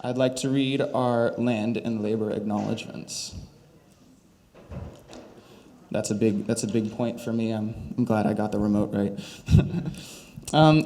I'd like to read our land and labor acknowledgements. That's a big point for me. I'm glad I got the remote right.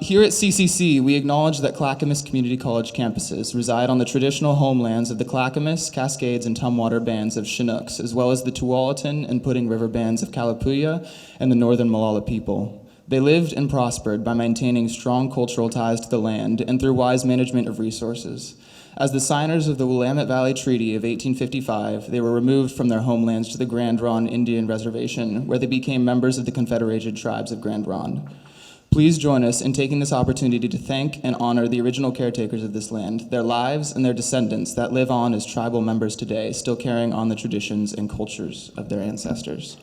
Here at CCC, we acknowledge that Clackamas Community College campuses reside on the traditional homelands of the Clackamas, Cascades, and Tumwater bands of Chinooks, as well as the Tualatin and Pudding River bands of Kalapuya and the Northern Molalla people. They lived and prospered by maintaining strong cultural ties to the land and through wise management of resources. As the signers of the Willamette Valley Treaty of 1855, they were removed from their homelands to the Grand Ronde Indian Reservation, where they became members of the Confederated Tribes of Grand Ronde. Please join us in taking this opportunity to thank and honor the original caretakers of this land, their lives, and their descendants that live on as tribal members today, still carrying on the traditions and cultures of their ancestors.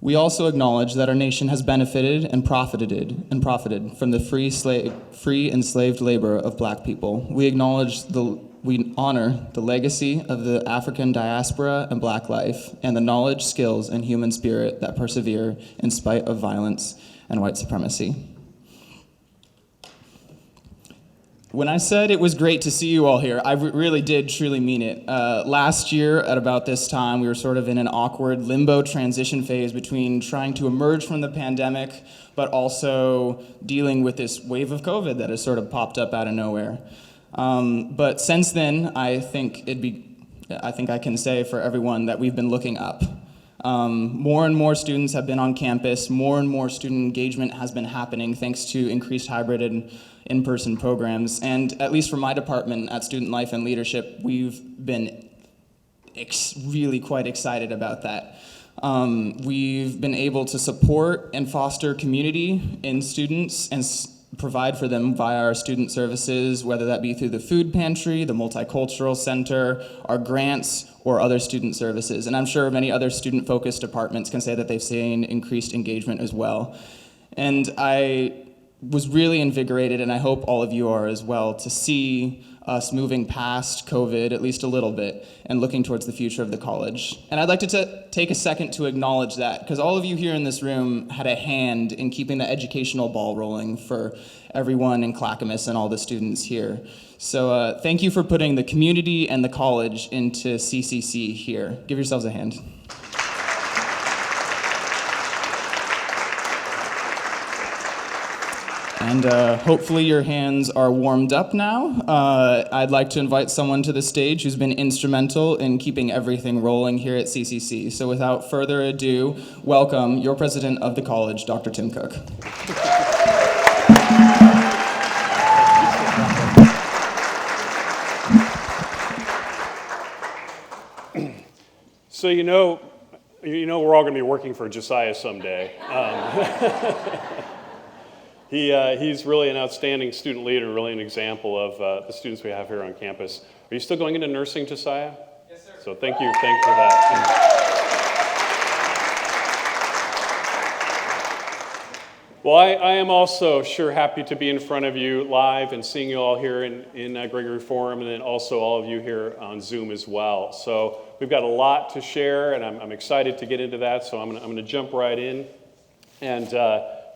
We also acknowledge that our nation has benefited and profited from the free enslaved labor of Black people. We honor the legacy of the African diaspora and Black life, and the knowledge, skills, and human spirit that persevere in spite of violence and white supremacy. When I said it was great to see you all here, I really did truly mean it. Last year, at about this time, we were sort of in an awkward limbo transition phase between trying to emerge from the pandemic, but also dealing with this wave of COVID that has sort of popped up out of nowhere. But since then, I think I can say for everyone that we've been looking up. More and more students have been on campus. More and more student engagement has been happening thanks to increased hybrid and in-person programs. And at least for my department at Student Life and Leadership, we've been really quite excited about that. We've been able to support and foster community in students and provide for them via our student services, whether that be through the food pantry, the multicultural center, our grants, or other student services. And I'm sure many other student-focused departments can say that they've seen increased engagement as well. And I was really invigorated, and I hope all of you are as well, to see us moving past COVID at least a little bit and looking towards the future of the college. And I'd like to take a second to acknowledge that, because all of you here in this room had a hand in keeping the educational ball rolling for everyone in Clackamas and all the students here. So thank you for putting the community and the college into CCC here. Give yourselves a hand. And hopefully your hands are warmed up now. I'd like to invite someone to the stage who's been instrumental in keeping everything rolling here at CCC. So without further ado, welcome your president of the college, Dr. Tim Cook. So you know we're all going to be working for Josiah someday. He's really an outstanding student leader, really an example of the students we have here on campus. Are you still going into nursing, Josiah? Yes, sir. So thank you for that. Well, I am also sure happy to be in front of you live and seeing you all here in Gregory Forum, and then also all of you here on Zoom as well. So we've got a lot to share, and I'm excited to get into that, so I'm going to jump right in. And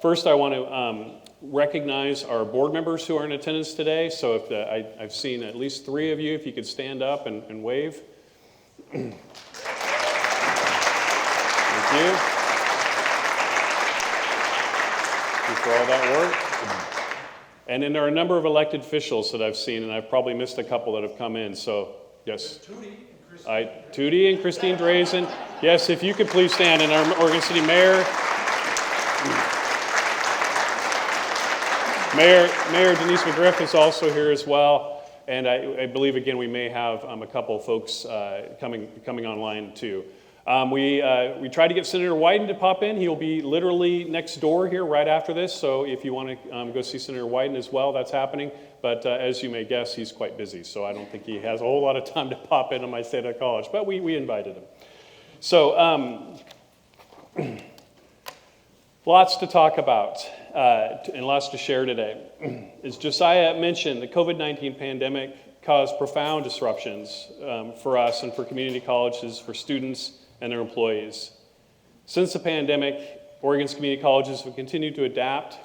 first, I want to recognize our board members who are in attendance today. So if I've seen at least 3 of you, if you could stand up and wave. Thank you. Thank you for all that work. And then there are a number of elected officials that I've seen, and I've probably missed a couple that have come in. So, yes. Tootie and Christine Drazen. Yes, if you could please stand. And our Oregon City Mayor. Mayor Denise McGriff is also here as well, and I believe again we may have a couple of folks coming online too. We tried to get Senator Wyden to pop in. He'll be literally next door here right after this, so if you want to go see Senator Wyden as well, that's happening. But as you may guess, he's quite busy, so I don't think he has a whole lot of time to pop into my state of college. But we invited him. So lots to talk about. And lots to share today. As Josiah mentioned, the COVID-19 pandemic caused profound disruptions for us and for community colleges, for students and their employees. Since the pandemic, Oregon's community colleges have continued to adapt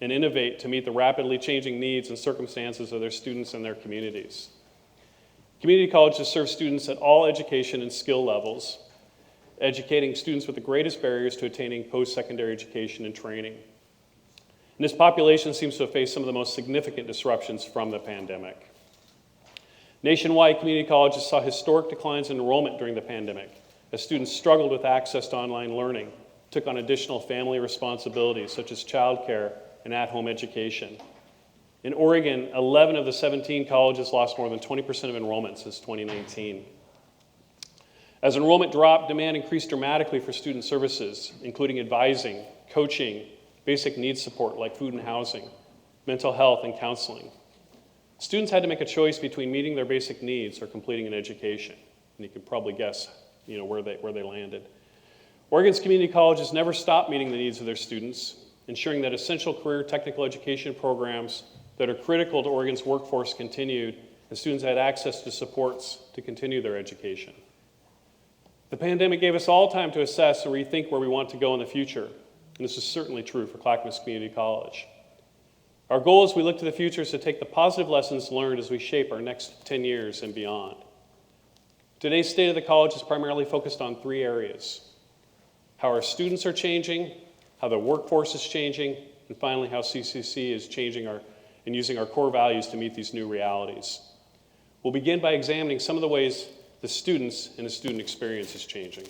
and innovate to meet the rapidly changing needs and circumstances of their students and their communities. Community colleges serve students at all education and skill levels, educating students with the greatest barriers to attaining post-secondary education and training. And this population seems to have faced some of the most significant disruptions from the pandemic. Nationwide, community colleges saw historic declines in enrollment during the pandemic as students struggled with access to online learning, took on additional family responsibilities such as childcare and at-home education. In Oregon, 11 of the 17 colleges lost more than 20% of enrollment since 2019. As enrollment dropped, demand increased dramatically for student services, including advising, coaching, basic needs support like food and housing, mental health, and counseling. Students had to make a choice between meeting their basic needs or completing an education. And you can probably guess where they landed. Oregon's community colleges never stopped meeting the needs of their students, ensuring that essential career technical education programs that are critical to Oregon's workforce continued, and students had access to supports to continue their education. The pandemic gave us all time to assess and rethink where we want to go in the future, and this is certainly true for Clackamas Community College. Our goal as we look to the future is to take the positive lessons learned as we shape our next 10 years and beyond. Today's State of the College is primarily focused on 3 areas: how our students are changing, how the workforce is changing, and finally how CCC is changing and using our core values to meet these new realities. We'll begin by examining some of the ways the students and the student experience is changing.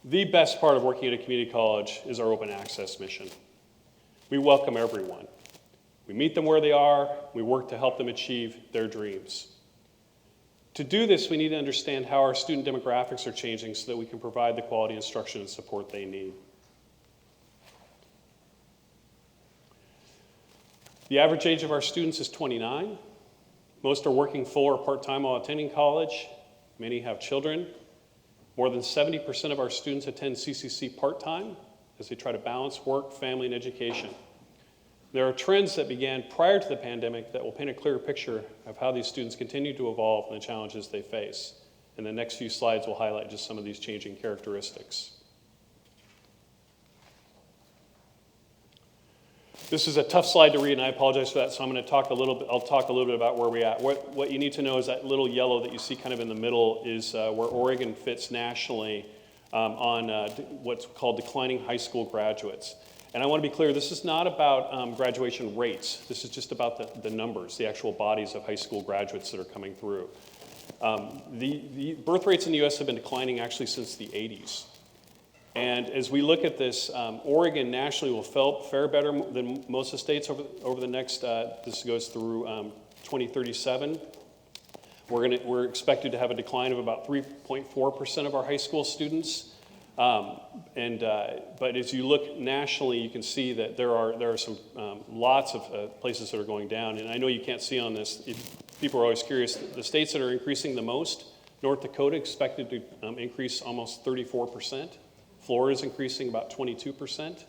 The best part of working at a community college is our open access mission. We welcome everyone. We meet them where they are. We work to help them achieve their dreams. To do this, we need to understand how our student demographics are changing so that we can provide the quality instruction and support they need. The average age of our students is 29. Most are working full or part-time while attending college. Many have children. More than 70% of our students attend CCC part-time as they try to balance work, family, and education. There are trends that began prior to the pandemic that will paint a clearer picture of how these students continue to evolve and the challenges they face. And the next few slides will highlight just some of these changing characteristics. This is a tough slide to read, and I apologize for that, so I'll talk a little bit about where we're at. What you need to know is that little yellow that you see kind of in the middle is where Oregon fits nationally on what's called declining high school graduates. And I want to be clear, this is not about graduation rates. This is just about the numbers, the actual bodies of high school graduates that are coming through. The birth rates in the U.S. have been declining actually since the 80s. And as we look at this, Oregon nationally will fare better than most of the states over the next, this goes through 2037. We're expected to have a decline of about 3.4% of our high school students. But as you look nationally, you can see that there are some lots of places that are going down. And I know you can't see on this, people are always curious, the states that are increasing the most, North Dakota expected to increase almost 34%. Florida is increasing about 22%.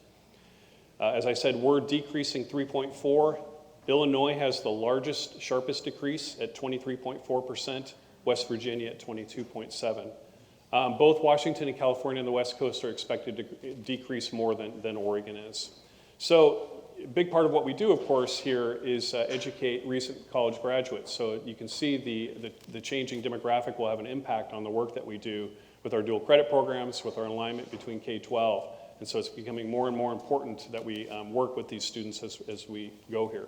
As I said, we're decreasing 3.4%. Illinois has the largest, sharpest decrease at 23.4%. West Virginia at 22.7%. Both Washington and California on the West Coast are expected to decrease more than Oregon is. So a big part of what we do, of course, here is educate recent college graduates. So you can see the changing demographic will have an impact on the work that we do with our dual credit programs, with our alignment between K-12. And so it's becoming more and more important that we work with these students as we go here.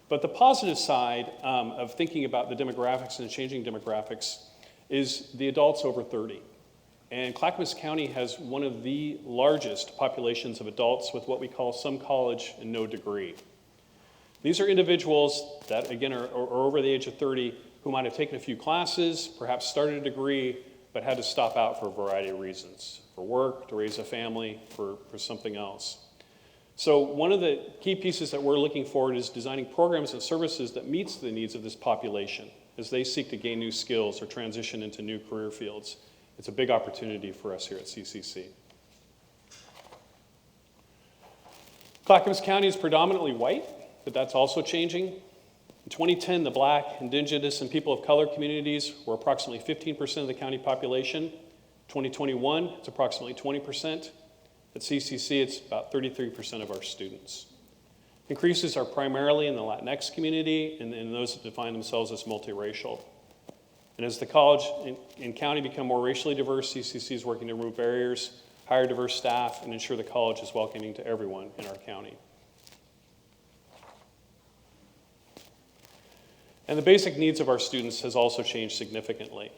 But the positive side of thinking about the demographics and the changing demographics is the adults over 30. And Clackamas County has one of the largest populations of adults with what we call some college and no degree. These are individuals that, again, are over the age of 30 who might have taken a few classes, perhaps started a degree, but had to stop out for a variety of reasons, for work, to raise a family, for something else. So one of the key pieces that we're looking forward is designing programs and services that meets the needs of this population as they seek to gain new skills or transition into new career fields. It's a big opportunity for us here at CCC. Clackamas County is predominantly white, but that's also changing. In 2010, the Black, Indigenous, and people of color communities were approximately 15% of the county population. 2021, it's approximately 20%. At CCC, it's about 33% of our students. Increases are primarily in the Latinx community and in those that define themselves as multiracial. And as the college and county become more racially diverse, CCC is working to remove barriers, hire diverse staff, and ensure the college is welcoming to everyone in our county. And the basic needs of our students has also changed significantly.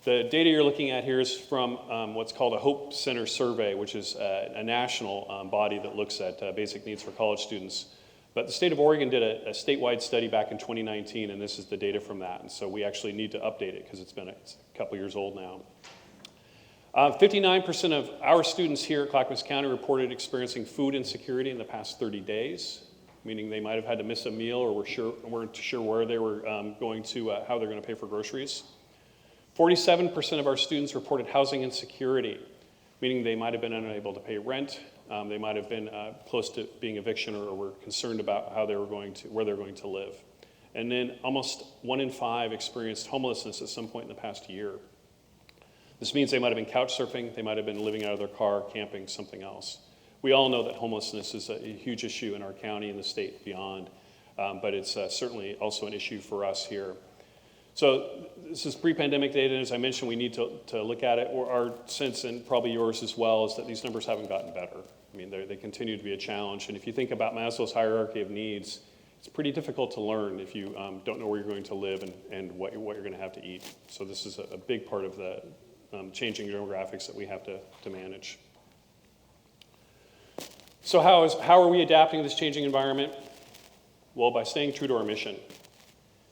The data you're looking at here is from what's called a Hope Center survey, which is a national body that looks at basic needs for college students. But the state of Oregon did a statewide study back in 2019, and this is the data from that. And so we actually need to update it because it's been a couple years old now. 59% of our students here at Clackamas County reported experiencing food insecurity in the past 30 days, meaning they might have had to miss a meal or weren't sure where they were going to, how they're going to pay for groceries. 47% of our students reported housing insecurity, meaning they might have been unable to pay rent, they might have been close to being eviction or were concerned about how they were where they're going to live. And then almost 1 in 5 experienced homelessness at some point in the past year. This means they might have been couch surfing, they might have been living out of their car, camping, something else. We all know that homelessness is a huge issue in our county and the state beyond, but it's certainly also an issue for us here. So this is pre-pandemic data, and as I mentioned, we need to look at it. Our sense, and probably yours as well, is that these numbers haven't gotten better. I mean, they continue to be a challenge, and if you think about Maslow's hierarchy of needs, it's pretty difficult to learn if you don't know where you're going to live and what you're going to have to eat. So this is a big part of the changing demographics that we have to manage. So how are we adapting to this changing environment? Well, by staying true to our mission.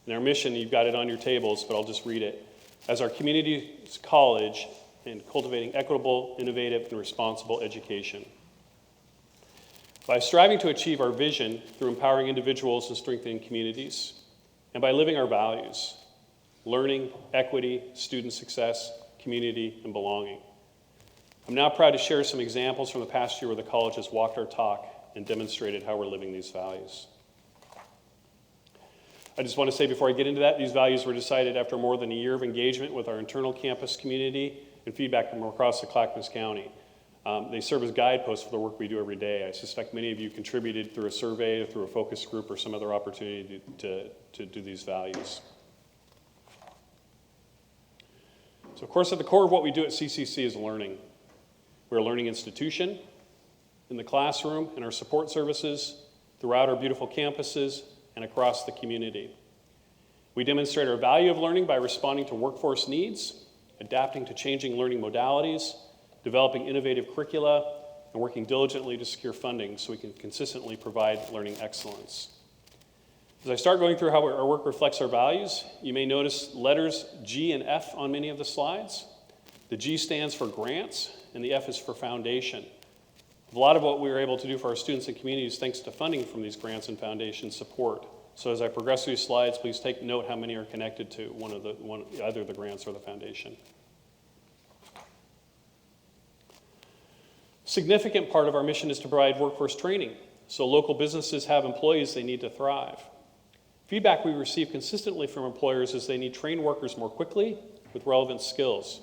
And our mission, you've got it on your tables, but I'll just read it. As our community's college and cultivating equitable, innovative, and responsible education. By striving to achieve our vision through empowering individuals and strengthening communities, and by living our values, learning, equity, student success, community, and belonging. I'm now proud to share some examples from the past year where the college has walked our talk and demonstrated how we're living these values. I just want to say before I get into that, these values were decided after more than a year of engagement with our internal campus community and feedback from across the Clackamas County. They serve as guideposts for the work we do every day. I suspect many of you contributed through a survey or through a focus group or some other opportunity to do these values. So of course, at the core of what we do at CCC is learning. We're a learning institution in the classroom, in our support services, throughout our beautiful campuses, and across the community. We demonstrate our value of learning by responding to workforce needs, adapting to changing learning modalities, developing innovative curricula, and working diligently to secure funding so we can consistently provide learning excellence. As I start going through how our work reflects our values, you may notice letters G and F on many of the slides. The G stands for grants, and the F is for foundation. A lot of what we were able to do for our students and communities thanks to funding from these grants and foundation support. So as I progress through these slides, please take note how many are connected to either the grants or the foundation. Significant part of our mission is to provide workforce training, so local businesses have employees they need to thrive. Feedback we receive consistently from employers is they need trained workers more quickly with relevant skills.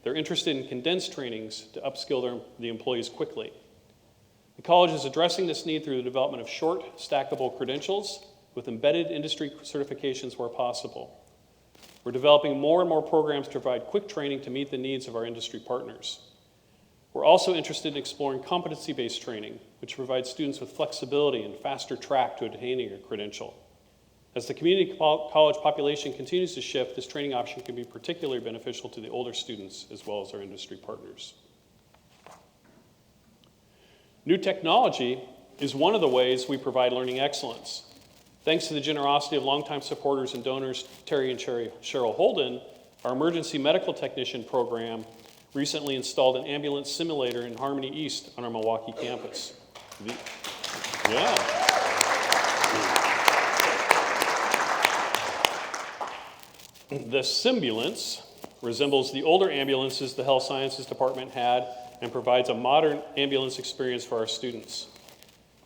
They're interested in condensed trainings to upskill the employees quickly. The college is addressing this need through the development of short, stackable credentials with embedded industry certifications where possible. We're developing more and more programs to provide quick training to meet the needs of our industry partners. We're also interested in exploring competency-based training, which provides students with flexibility and faster track to attaining a credential. As the community college population continues to shift, this training option can be particularly beneficial to the older students as well as our industry partners. New technology is one of the ways we provide learning excellence. Thanks to the generosity of longtime supporters and donors, Terry and Cheryl Holden, our emergency medical technician program recently installed an ambulance simulator in Harmony East on our Milwaukee campus. The Simbulance resembles the older ambulances the Health Sciences Department had and provides a modern ambulance experience for our students.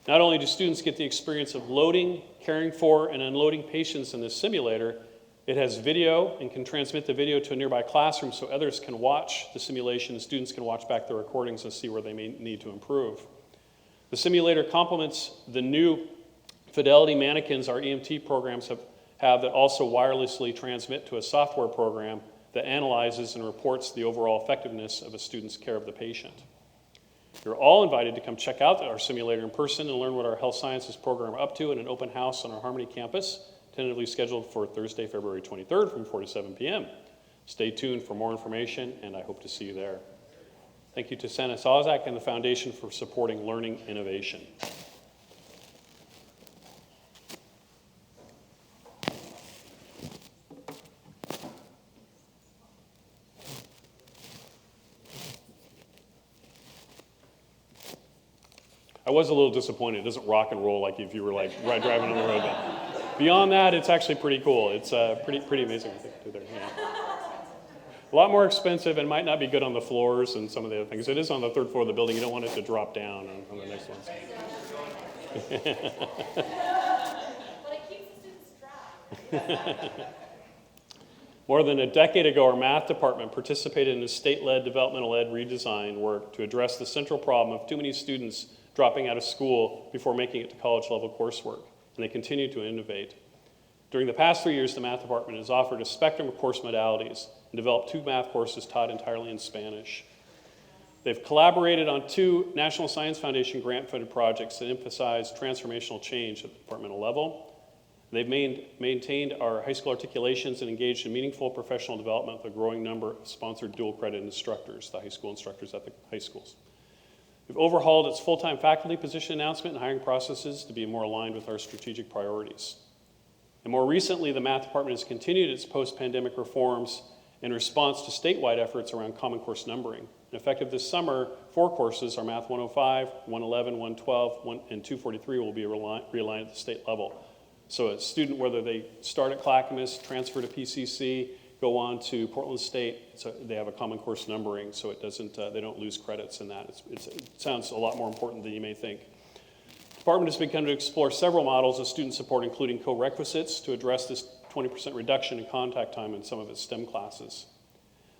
Not only do students get the experience of loading, caring for, and unloading patients in this simulator, It has video and can transmit the video to a nearby classroom so others can watch the simulation and students can watch back the recordings and see where they may need to improve. The simulator complements the new Fidelity mannequins our EMT programs have that also wirelessly transmit to a software program that analyzes and reports the overall effectiveness of a student's care of the patient. You're all invited to come check out our simulator in person and learn what our health sciences program are up to in an open house on our Harmony campus, tentatively scheduled for Thursday, February 23rd from 4 to 7 p.m. Stay tuned for more information, and I hope to see you there. Thank you to Santa Sawzak and the Foundation for supporting learning innovation. I was a little disappointed. It doesn't rock and roll like if you were like driving on the road. But beyond that, it's actually pretty cool. It's pretty amazing. I think there. Yeah. A lot more expensive and might not be good on the floors and some of the other things. It is on the third floor of the building. You don't want it to drop down on the next ones. But it keeps the students dry. More than a decade ago, our math department participated in a state-led developmental ed redesign work to address the central problem of too many students dropping out of school before making it to college-level coursework, and they continue to innovate. During the past 3 years, the math department has offered a spectrum of course modalities and developed 2 math courses taught entirely in Spanish. They've collaborated on 2 National Science Foundation grant-funded projects that emphasize transformational change at the departmental level. They've maintained our high school articulations and engaged in meaningful professional development with a growing number of sponsored dual-credit instructors, the high school instructors at the high schools. We've overhauled its full-time faculty position announcement and hiring processes to be more aligned with our strategic priorities. And more recently, the math department has continued its post-pandemic reforms in response to statewide efforts around common course numbering. And effective this summer, 4 courses, our Math 105, 111, 112, and 243 will be realigned at the state level. So a student, whether they start at Clackamas, transfer to PCC, go on to Portland State, so they have a common course numbering, so it doesn't, they don't lose credits in that. It sounds a lot more important than you may think. The department has begun to explore several models of student support, including co-requisites, to address this 20% reduction in contact time in some of its STEM classes.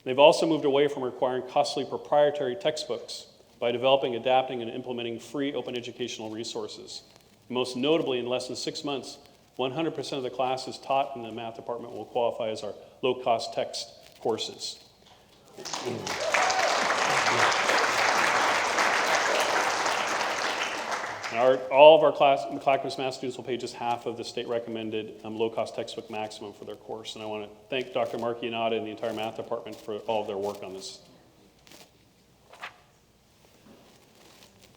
They've also moved away from requiring costly proprietary textbooks by developing, adapting, and implementing free open educational resources. Most notably, in less than 6 months, 100% of the classes taught in the math department will qualify as our low-cost text courses. All of our Clackamas math students will pay just half of the state-recommended low-cost textbook maximum for their course. And I want to thank Dr. Mark Yanada and the entire math department for all of their work on this.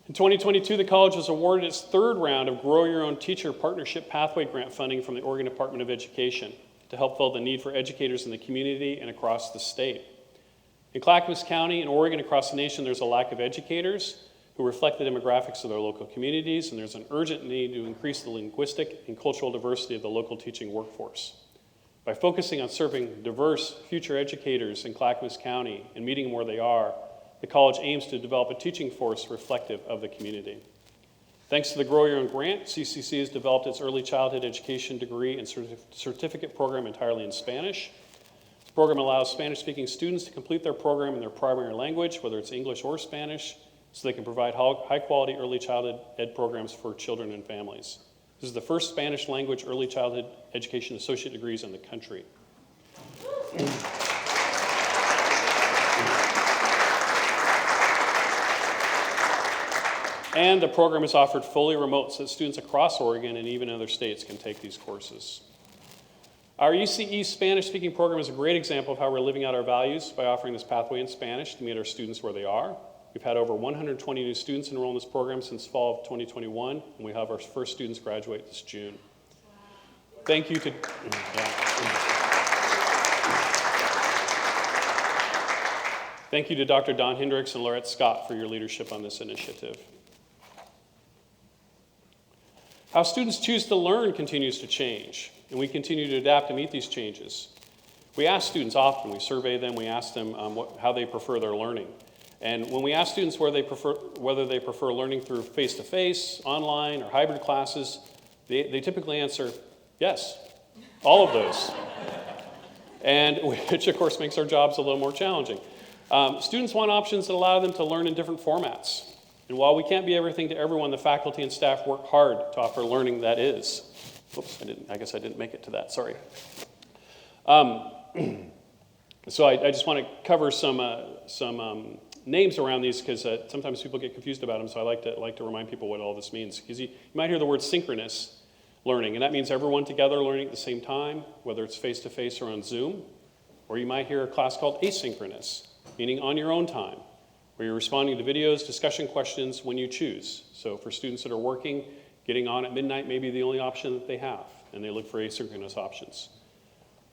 In 2022, the college was awarded its 3rd round of Grow Your Own Teacher Partnership Pathway Grant funding from the Oregon Department of Education to help fill the need for educators in the community and across the state. In Clackamas County and Oregon across the nation, there's a lack of educators who reflect the demographics of their local communities, and there's an urgent need to increase the linguistic and cultural diversity of the local teaching workforce. By focusing on serving diverse future educators in Clackamas County and meeting them where they are, the college aims to develop a teaching force reflective of the community. Thanks to the Grow Your Own grant, CCC has developed its early childhood education degree and certificate program entirely in Spanish. This program allows Spanish-speaking students to complete their program in their primary language, whether it's English or Spanish, so they can provide high-quality early childhood ed programs for children and families. This is the first Spanish language early childhood education associate degrees in the country. And the program is offered fully remote so that students across Oregon and even other states can take these courses. Our UCE Spanish-speaking program is a great example of how we're living out our values by offering this pathway in Spanish to meet our students where they are. We've had over 120 new students enroll in this program since fall of 2021, and we have our first students graduate this June. Thank you to... Thank you to Dr. Don Hendricks and Laurette Scott for your leadership on this initiative. How students choose to learn continues to change, and we continue to adapt to meet these changes. We ask students often, we survey them, we ask them how they prefer their learning. And when we ask students whether they prefer learning through face-to-face, online, or hybrid classes, they typically answer, yes, all of those. and which of course makes our jobs a little more challenging. Students want options that allow them to learn in different formats. And while we can't be everything to everyone, the faculty and staff work hard to offer learning that is. Oops, I guess I didn't make it to that, sorry. So I just want to cover some names around these because sometimes people get confused about them, so I like to remind people what all this means. Because you might hear the word synchronous learning, and that means everyone together learning at the same time, whether it's face-to-face or on Zoom. Or you might hear a class called asynchronous, meaning on your own time, where you're responding to videos, discussion questions when you choose. So for students that are working, getting on at midnight may be the only option that they have, and they look for asynchronous options.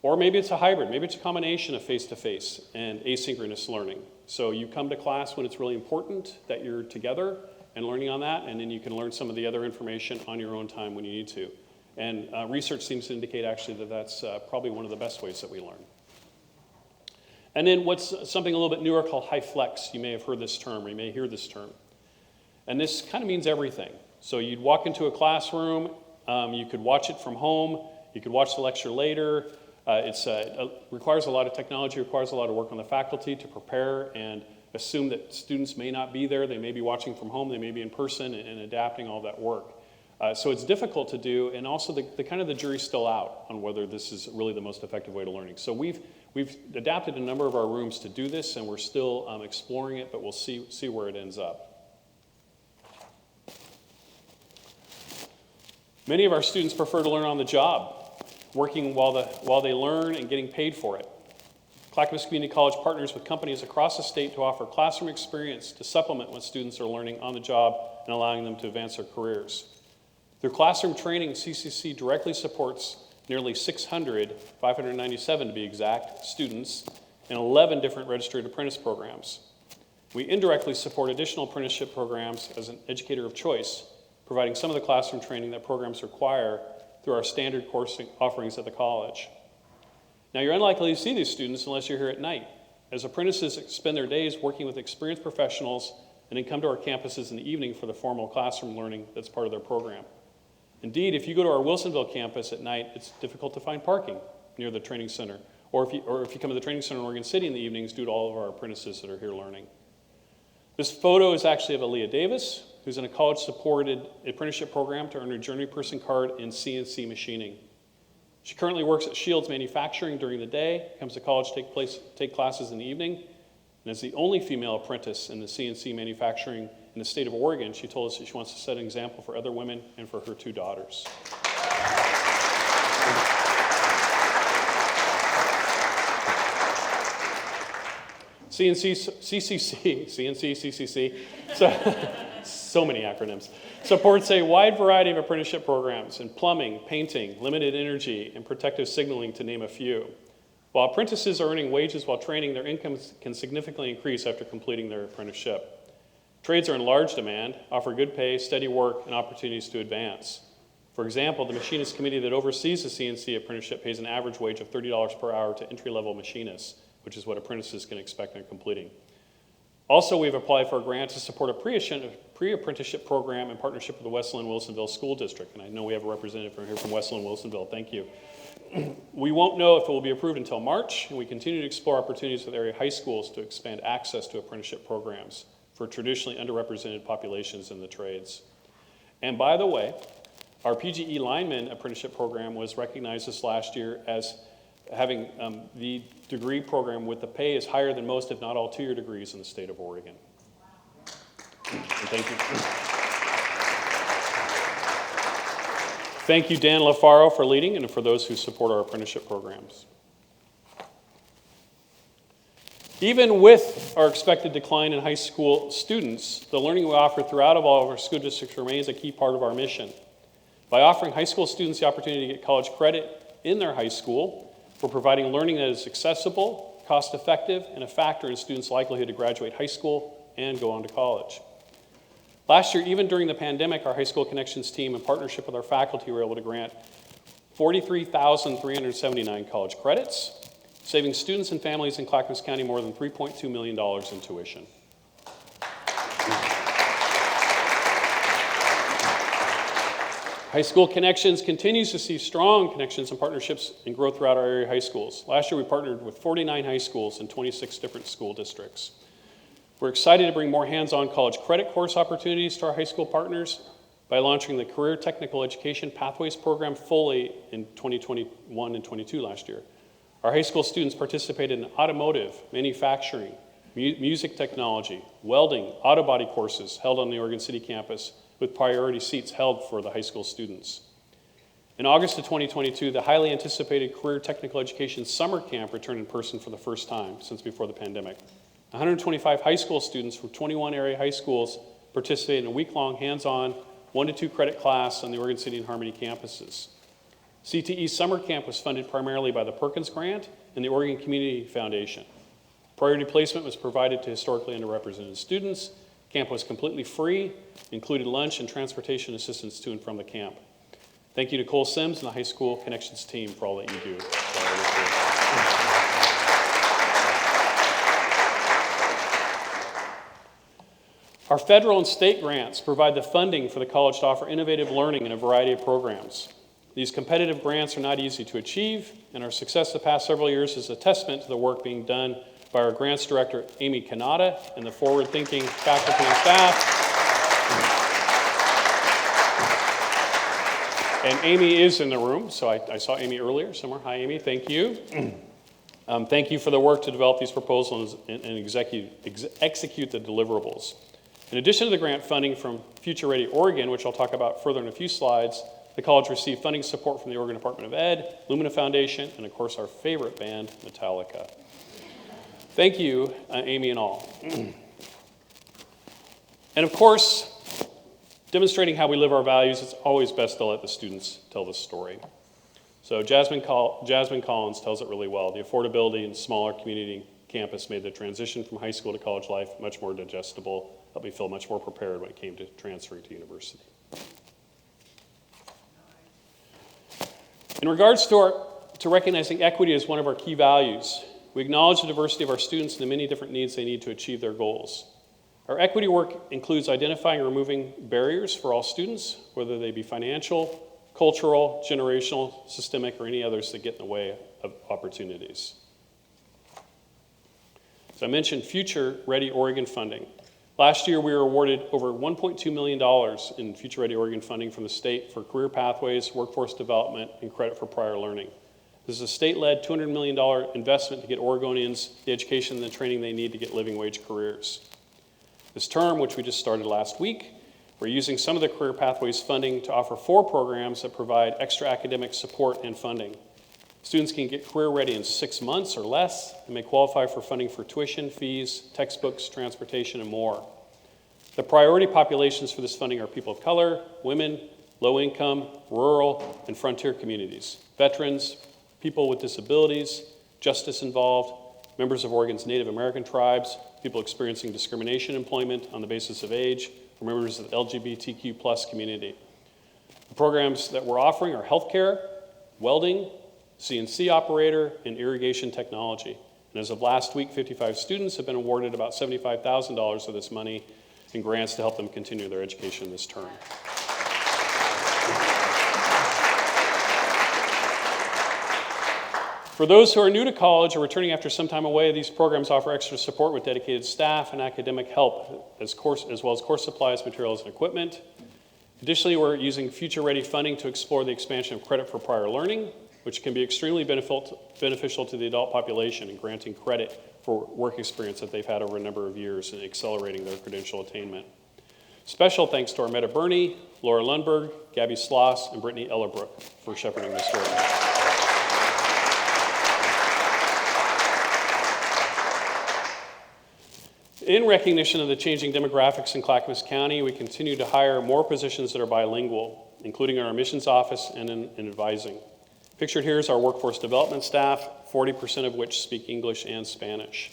Or maybe it's a hybrid. Maybe it's a combination of face-to-face and asynchronous learning. So you come to class when it's really important that you're together and learning on that, and then you can learn some of the other information on your own time when you need to. And research seems to indicate actually that that's probably one of the best ways that we learn. And then what's something a little bit newer called high flex. You may have heard this term, or you may hear this term. And this kind of means everything. So you'd walk into a classroom, you could watch it from home, you could watch the lecture later. It requires a lot of technology, requires a lot of work on the faculty to prepare and assume that students may not be there, they may be watching from home, they may be in person, and adapting all that work. So it's difficult to do, and also the jury's still out on whether this is really the most effective way to learning. So we've adapted a number of our rooms to do this, and we're still exploring it, but we'll see where it ends up. Many of our students prefer to learn on the job, working while they learn and getting paid for it. Clackamas Community College partners with companies across the state to offer classroom experience to supplement what students are learning on the job and allowing them to advance their careers. Through classroom training, CCC directly supports nearly 597 to be exact, students in 11 different registered apprentice programs. We indirectly support additional apprenticeship programs as an educator of choice, providing some of the classroom training that programs require through our standard course offerings at the college. Now, you're unlikely to see these students unless you're here at night, as apprentices spend their days working with experienced professionals and then come to our campuses in the evening for the formal classroom learning that's part of their program. Indeed, if you go to our Wilsonville campus at night, it's difficult to find parking near the training center. Or if you come to the training center in Oregon City in the evenings, due to all of our apprentices that are here learning. This photo is actually of Aaliyah Davis, who's in a college-supported apprenticeship program to earn her journeyperson card in CNC machining. She currently works at Shields Manufacturing during the day, comes to college, take classes in the evening, and as the only female apprentice in the CNC manufacturing in the state of Oregon, she told us that she wants to set an example for other women and for her 2 daughters. CCC, so many acronyms, supports a wide variety of apprenticeship programs in plumbing, painting, limited energy, and protective signaling, to name a few. While apprentices are earning wages while training, their incomes can significantly increase after completing their apprenticeship. Trades are in large demand, offer good pay, steady work, and opportunities to advance. For example, the machinist committee that oversees the CNC apprenticeship pays an average wage of $30 per hour to entry-level machinists, which is what apprentices can expect on completing. Also, we've applied for a grant to support a pre-apprenticeship program in partnership with the Westland-Wilsonville School District, and I know we have a representative from here from Westland-Wilsonville. Thank you. We won't know if it will be approved until March, and we continue to explore opportunities with area high schools to expand access to apprenticeship programs for traditionally underrepresented populations in the trades. And by the way, our PGE lineman apprenticeship program was recognized this last year as having the degree program with the pay is higher than most, if not all, 2-year degrees in the state of Oregon. And thank you. Thank you, Dan LaFaro, for leading, and for those who support our apprenticeship programs. Even with our expected decline in high school students, the learning we offer throughout all of our school districts remains a key part of our mission. By offering high school students the opportunity to get college credit in their high school, we're providing learning that is accessible, cost-effective, and a factor in students' likelihood to graduate high school and go on to college. Last year, even during the pandemic, our High School Connections team, in partnership with our faculty, were able to grant 43,379 college credits, saving students and families in Clackamas County more than $3.2 million in tuition. High School Connections continues to see strong connections and partnerships and growth throughout our area high schools. Last year, we partnered with 49 high schools in 26 different school districts. We're excited to bring more hands-on college credit course opportunities to our high school partners by launching the Career Technical Education Pathways program fully in 2021 and 22 last year. Our high school students participated in automotive, manufacturing, music technology, welding, auto body courses held on the Oregon City campus, with priority seats held for the high school students. In August of 2022, the highly anticipated Career Technical Education Summer Camp returned in person for the first time since before the pandemic. 125 high school students from 21 area high schools participated in a week-long hands-on 1 to 2 credit class on the Oregon City and Harmony campuses. CTE Summer Camp was funded primarily by the Perkins Grant and the Oregon Community Foundation. Priority placement was provided to historically underrepresented students. Camp was completely free, included lunch and transportation assistance to and from the camp. Thank you to Cole Sims and the High School Connections team for all that you do. Our federal and state grants provide the funding for the college to offer innovative learning in a variety of programs. These competitive grants are not easy to achieve, and our success the past several years is a testament to the work being done by our grants director, Amy Kanata, and the forward-thinking faculty and staff. And Amy is in the room, so I saw Amy earlier somewhere. Hi, Amy, thank you. Thank you for the work to develop these proposals and execute the deliverables. In addition to the grant funding from Future Ready Oregon, which I'll talk about further in a few slides, the college received funding support from the Oregon Department of Ed, Lumina Foundation, and of course our favorite band, Metallica. Thank you, Amy and all. And of course, demonstrating how we live our values, it's always best to let the students tell the story. So Jasmine Collins tells it really well. The affordability and smaller community campus made the transition from high school to college life much more digestible, helped me feel much more prepared when it came to transferring to university. In regards to recognizing equity as one of our key values, we acknowledge the diversity of our students and the many different needs they need to achieve their goals. Our equity work includes identifying and removing barriers for all students, whether they be financial, cultural, generational, systemic, or any others that get in the way of opportunities. As I mentioned, Future Ready Oregon funding. Last year, we were awarded over $1.2 million in Future Ready Oregon funding from the state for career pathways, workforce development, and credit for prior learning. This is a state-led $200 million investment to get Oregonians the education and the training they need to get living wage careers. This term, which we just started last week, we're using some of the Career Pathways funding to offer 4 programs that provide extra academic support and funding. Students can get career ready in 6 months or less and may qualify for funding for tuition, fees, textbooks, transportation, and more. The priority populations for this funding are people of color, women, low income, rural, and frontier communities, veterans, people with disabilities, justice involved, members of Oregon's Native American tribes, people experiencing discrimination in employment on the basis of age, or members of the LGBTQ+ community. The programs that we're offering are healthcare, welding, CNC operator, and irrigation technology. And as of last week, 55 students have been awarded about $75,000 of this money in grants to help them continue their education this term. For those who are new to college or returning after some time away, these programs offer extra support with dedicated staff and academic help, as well as course supplies, materials, and equipment. Additionally, we're using Future Ready funding to explore the expansion of credit for prior learning, which can be extremely beneficial to the adult population in granting credit for work experience that they've had over a number of years and accelerating their credential attainment. Special thanks to Armetta Burney, Laura Lundberg, Gabby Sloss, and Brittany Ellerbrook for shepherding this work. In recognition of the changing demographics in Clackamas County, we continue to hire more positions that are bilingual, including in our admissions office and in advising. Pictured here is our workforce development staff, 40% of which speak English and Spanish.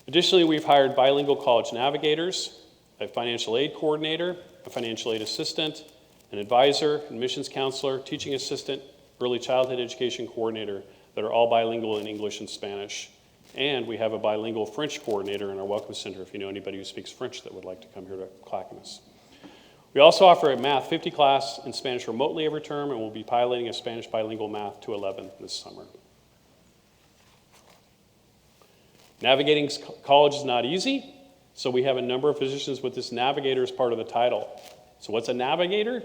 Additionally, we've hired bilingual college navigators, a financial aid coordinator, a financial aid assistant, an advisor, admissions counselor, teaching assistant, early childhood education coordinator that are all bilingual in English and Spanish. And we have a bilingual French coordinator in our Welcome Center if you know anybody who speaks French that would like to come here to Clackamas. We also offer a Math 50 class in Spanish remotely every term, and we'll be piloting a Spanish bilingual Math 211 this summer. Navigating college is not easy, so we have a number of positions with this navigator as part of the title. So what's a navigator?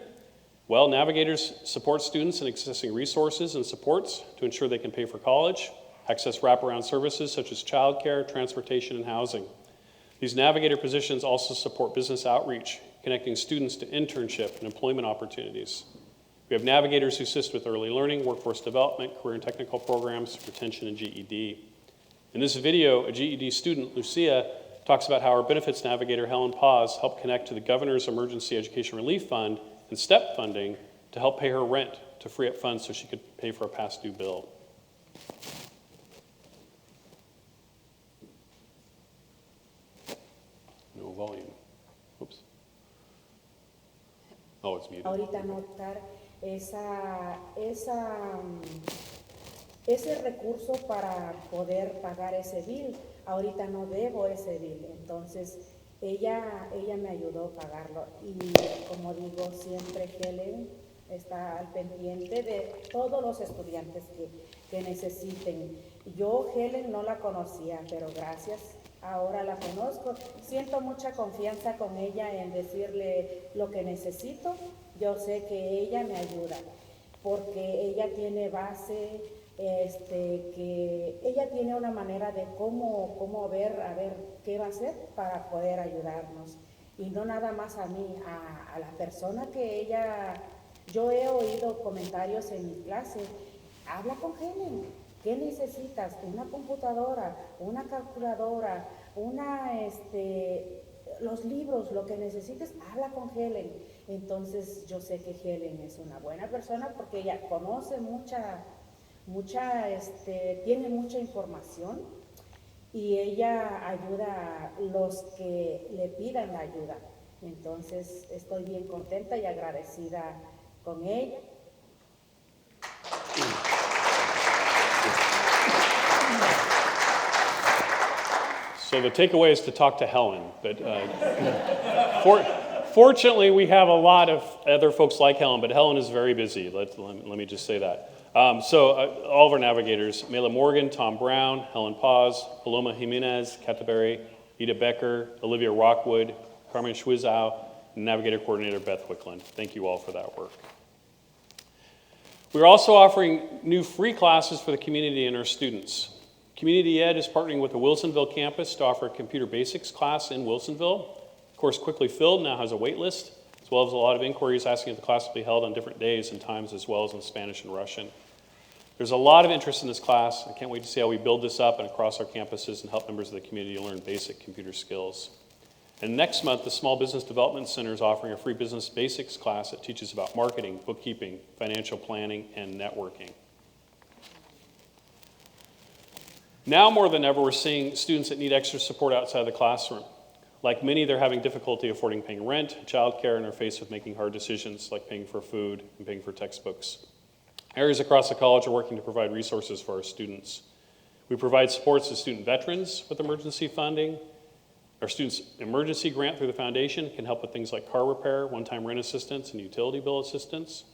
Well, navigators support students in accessing resources and supports to ensure they can pay for college, access wraparound services such as childcare, transportation, and housing. These navigator positions also support business outreach, connecting students to internship and employment opportunities. We have navigators who assist with early learning, workforce development, career and technical programs, retention, and GED. In this video, a GED student, Lucia, talks about how our benefits navigator, Helen Paz, helped connect to the Governor's Emergency Education Relief Fund and STEP funding to help pay her rent to free up funds so she could pay for a past due bill. No volume. Oops. Oh, it's muted. Ahorita notar ese recurso para poder pagar ese bill. Ahorita no debo ese bill, entonces ella me ayudó a pagarlo. Y como digo, siempre Helen está al pendiente de todos los estudiantes que necesiten. Yo Helen no la conocía, pero gracias, ahora la conozco. Siento mucha confianza con ella en decirle lo que necesito. Yo sé que ella me ayuda, porque ella tiene base, que ella tiene una manera de cómo ver, a ver qué va a hacer para poder ayudarnos. Y no nada más a mí, a la persona que ella, yo he oído comentarios en mi clase, habla con Helen, ¿qué necesitas? Una computadora, una calculadora, los libros, lo que necesites, habla con Helen. Entonces yo sé que Helen es una buena persona porque ella conoce tiene mucha información y ella ayuda a los que le pidan la ayuda. Entonces estoy bien contenta y agradecida con ella. So the takeaway is to talk to Helen, but fortunately we have a lot of other folks like Helen, but Helen is very busy, let me just say that. All of our navigators, Mela Morgan, Tom Brown, Helen Paz, Paloma Jimenez, Cataberry, Ida Becker, Olivia Rockwood, Carmen Schwizow, and Navigator Coordinator Beth Wickland. Thank you all for that work. We're also offering new free classes for the community and our students. Community Ed is partnering with the Wilsonville campus to offer a computer basics class in Wilsonville. The course quickly filled, now has a wait list, as well as a lot of inquiries asking if the class will be held on different days and times, as well as in Spanish and Russian. There's a lot of interest in this class. I can't wait to see how we build this up and across our campuses and help members of the community learn basic computer skills. And next month, the Small Business Development Center is offering a free business basics class that teaches about marketing, bookkeeping, financial planning, and networking. Now more than ever, we're seeing students that need extra support outside the classroom. Like many, they're having difficulty affording paying rent, childcare, and are faced with making hard decisions like paying for food and paying for textbooks. Areas across the college are working to provide resources for our students. We provide supports to student veterans with emergency funding. Our students' emergency grant through the foundation can help with things like car repair, one-time rent assistance, and utility bill assistance.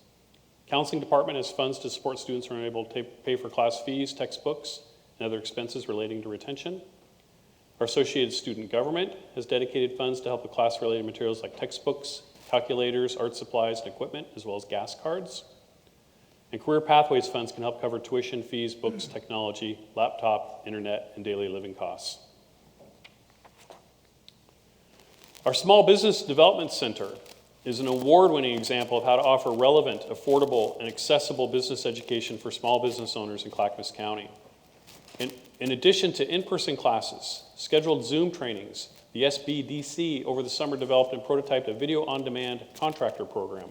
Counseling department has funds to support students who are unable to pay for class fees, textbooks, and other expenses relating to retention. Our Associated Student Government has dedicated funds to help with class-related materials like textbooks, calculators, art supplies, and equipment, as well as gas cards. And Career Pathways funds can help cover tuition, fees, books, technology, laptop, internet, and daily living costs. Our Small Business Development Center is an award-winning example of how to offer relevant, affordable, and accessible business education for small business owners in Clackamas County. In addition to in-person classes, scheduled Zoom trainings, the SBDC over the summer developed and prototyped a video-on-demand contractor program.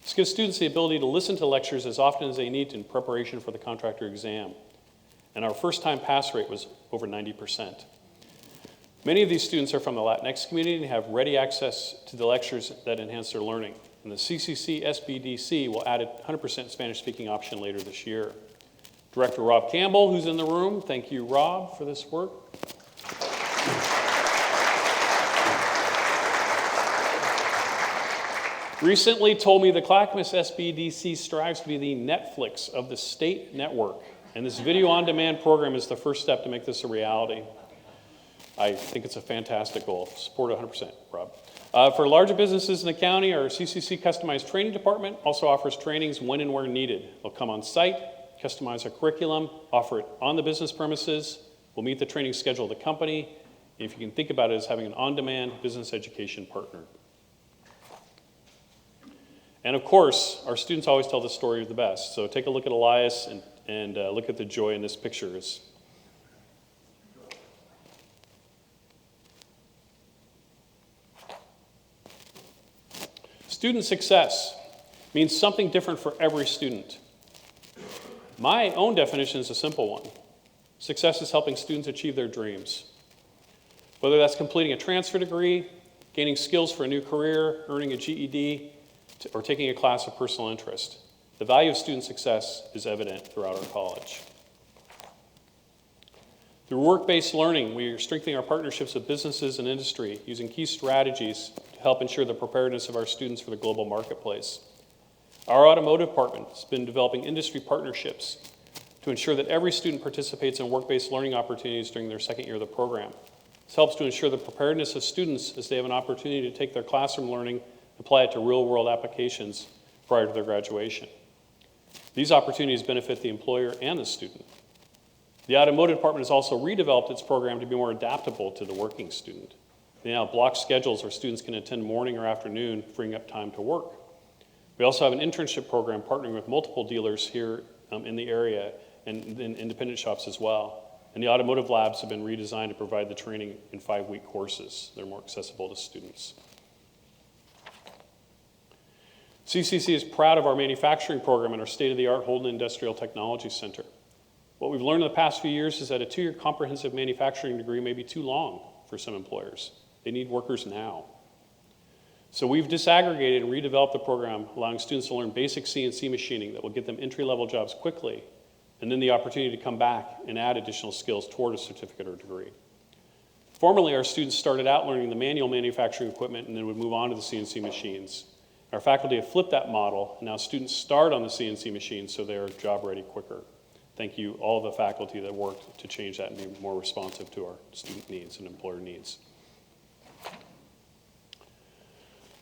This gives students the ability to listen to lectures as often as they need in preparation for the contractor exam. And our first-time pass rate was over 90%. Many of these students are from the Latinx community and have ready access to the lectures that enhance their learning. And the CCC SBDC will add a 100% Spanish-speaking option later this year. Director Rob Campbell, who's in the room, thank you, Rob, for this work. recently told me the Clackamas SBDC strives to be the Netflix of the state network, and this video on demand program is the first step to make this a reality. I think it's a fantastic goal. Support 100%, Rob. For larger businesses in the county, our CCC customized training department also offers trainings when and where needed. They'll come on site, customize a curriculum, offer it on the business premises. We'll meet the training schedule of the company. And if you can think about it as having an on-demand business education partner. And of course, our students always tell the story of the best. So take a look at Elias and look at the joy in this picture. Student success means something different for every student. My own definition is a simple one. Success is helping students achieve their dreams. Whether that's completing a transfer degree, gaining skills for a new career, earning a GED, or taking a class of personal interest. The value of student success is evident throughout our college. Through work-based learning, we are strengthening our partnerships with businesses and industry, using key strategies to help ensure the preparedness of our students for the global marketplace. Our automotive department has been developing industry partnerships to ensure that every student participates in work-based learning opportunities during their second year of the program. This helps to ensure the preparedness of students as they have an opportunity to take their classroom learning and apply it to real-world applications prior to their graduation. These opportunities benefit the employer and the student. The automotive department has also redeveloped its program to be more adaptable to the working student. They now have block schedules where students can attend morning or afternoon, freeing up time to work. We also have an internship program partnering with multiple dealers here in the area and in independent shops as well. And the automotive labs have been redesigned to provide the training in 5-week courses. They're more accessible to students. CCC is proud of our manufacturing program and our state-of-the-art Holden Industrial Technology Center. What we've learned in the past few years is that a 2-year comprehensive manufacturing degree may be too long for some employers. They need workers now. So we've disaggregated and redeveloped the program, allowing students to learn basic CNC machining that will get them entry-level jobs quickly, and then the opportunity to come back and add additional skills toward a certificate or degree. Formerly, our students started out learning the manual manufacturing equipment and then would move on to the CNC machines. Our faculty have flipped that model, and now students start on the CNC machines so they're job ready quicker. Thank you, all of the faculty that worked to change that and be more responsive to our student needs and employer needs.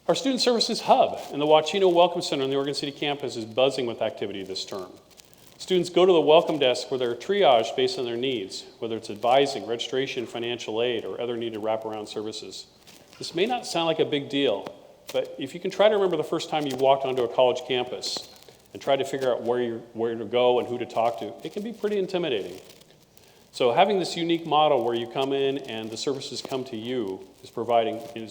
Our Student Services Hub in the Wachino Welcome Center on the Oregon City campus is buzzing with activity this term. Students go to the welcome desk where they're triaged based on their needs, whether it's advising, registration, financial aid, or other needed wraparound services. This may not sound like a big deal, but if you can try to remember the first time you walked onto a college campus and try to figure out where to go and who to talk to, it can be pretty intimidating. So having this unique model where you come in and the services come to you is